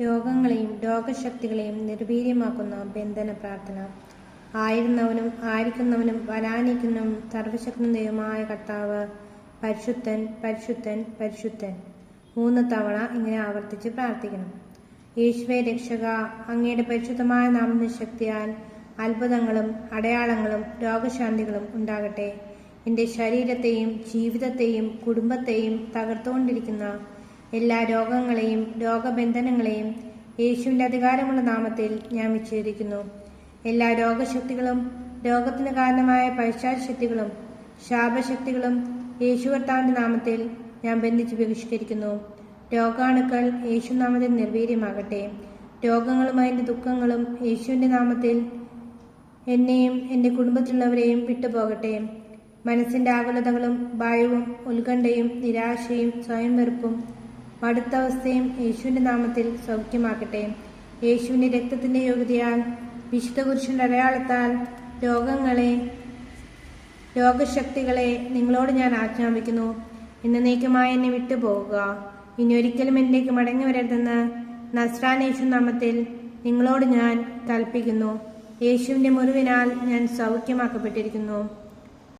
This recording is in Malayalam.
രോഗങ്ങളെയും രോഗശക്തികളെയും നിർവീര്യമാക്കുന്ന ബന്ധന പ്രാർത്ഥന. ആയിരുന്നവനും ആയിരിക്കുന്നവനും വരാനിരിക്കുന്നവനും സർവശക്തനും ദൈവമായ കർത്താവ് പരിശുദ്ധൻ പരിശുദ്ധൻ പരിശുദ്ധൻ. 3 തവണ ഇങ്ങനെ ആവർത്തിച്ച് പ്രാർത്ഥിക്കണം. യേശുവേ രക്ഷക, അങ്ങയുടെ പരിശുദ്ധമായ നാമത്തിന്റെ ശക്തിയാൽ അത്ഭുതങ്ങളും അടയാളങ്ങളും രോഗശാന്തികളും ഉണ്ടാകട്ടെ. എൻ്റെ ശരീരത്തെയും ജീവിതത്തെയും കുടുംബത്തെയും തകർത്തുകൊണ്ടിരിക്കുന്ന എല്ലാ രോഗങ്ങളെയും രോഗബന്ധനങ്ങളെയും യേശുവിൻ്റെ അധികാരമുള്ള നാമത്തിൽ ഞാൻ വിച്ഛേദിക്കുന്നു. എല്ലാ രോഗശക്തികളും രോഗത്തിന് കാരണമായ പൈശാചശക്തികളും ശാപശക്തികളും യേശു കർത്താവിൻ്റെ നാമത്തിൽ ഞാൻ ബന്ധിച്ച് ബഹിഷ്കരിക്കുന്നു. രോഗാണുക്കൾ യേശുനാമത്തിൽ നിർവീര്യമാകട്ടെ. രോഗങ്ങളും അതിൻ്റെ ദുഃഖങ്ങളും യേശുവിൻ്റെ നാമത്തിൽ എന്നെയും എൻ്റെ കുടുംബത്തിലുള്ളവരെയും വിട്ടുപോകട്ടെ. മനസ്സിൻ്റെ ആകുലതകളും ഭയവും ഉത്കണ്ഠയും നിരാശയും സ്വയം വെറുപ്പും മടുത്തവസ്ഥയും യേശുവിൻ്റെ നാമത്തിൽ സൗഖ്യമാക്കട്ടെ. യേശുവിൻ്റെ രക്തത്തിൻ്റെ യോഗ്യതയാൽ വിശുദ്ധ കുരിശിൻ്റെ അടയാളത്താൽ രോഗശക്തികളെ നിങ്ങളോട് ഞാൻ ആജ്ഞാപിക്കുന്നു. എന്നേക്കുമായി എന്നെ വിട്ടുപോകുക. ഇനി ഒരിക്കലും എന്നിലേക്ക് മടങ്ങി വരരുതെന്ന് നസ്രായൻ യേശു നാമത്തിൽ നിങ്ങളോട് ഞാൻ കൽപ്പിക്കുന്നു. യേശുവിൻ്റെ മുറിവിനാൽ ഞാൻ സൗഖ്യമാക്കപ്പെട്ടിരിക്കുന്നു.